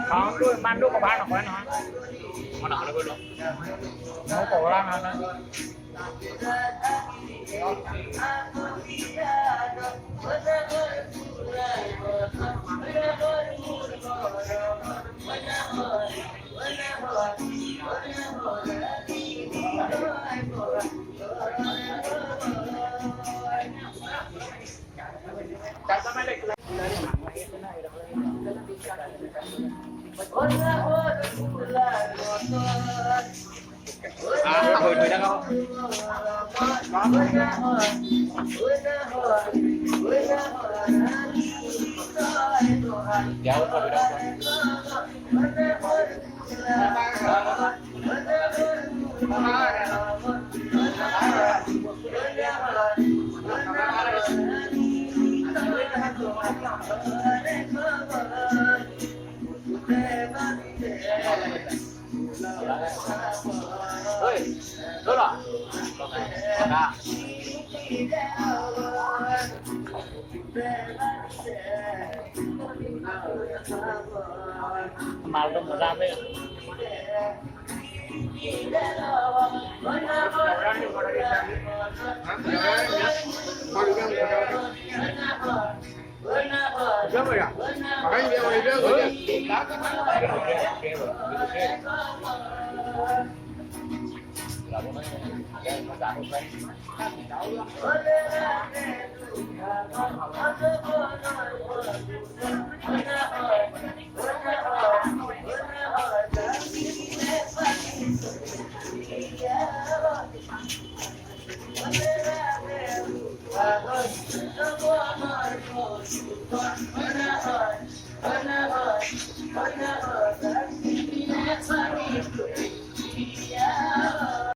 Không, ban đúc có bán nó quen nó. Mà nó là luôn. Nó cổ ra mà nó. Hồi mới đang không? Kéo vào đâu? Ơi, đâu rồi? Đó. Mal dong marami. Siapa ya? Makanya dia mau dia. Thank you.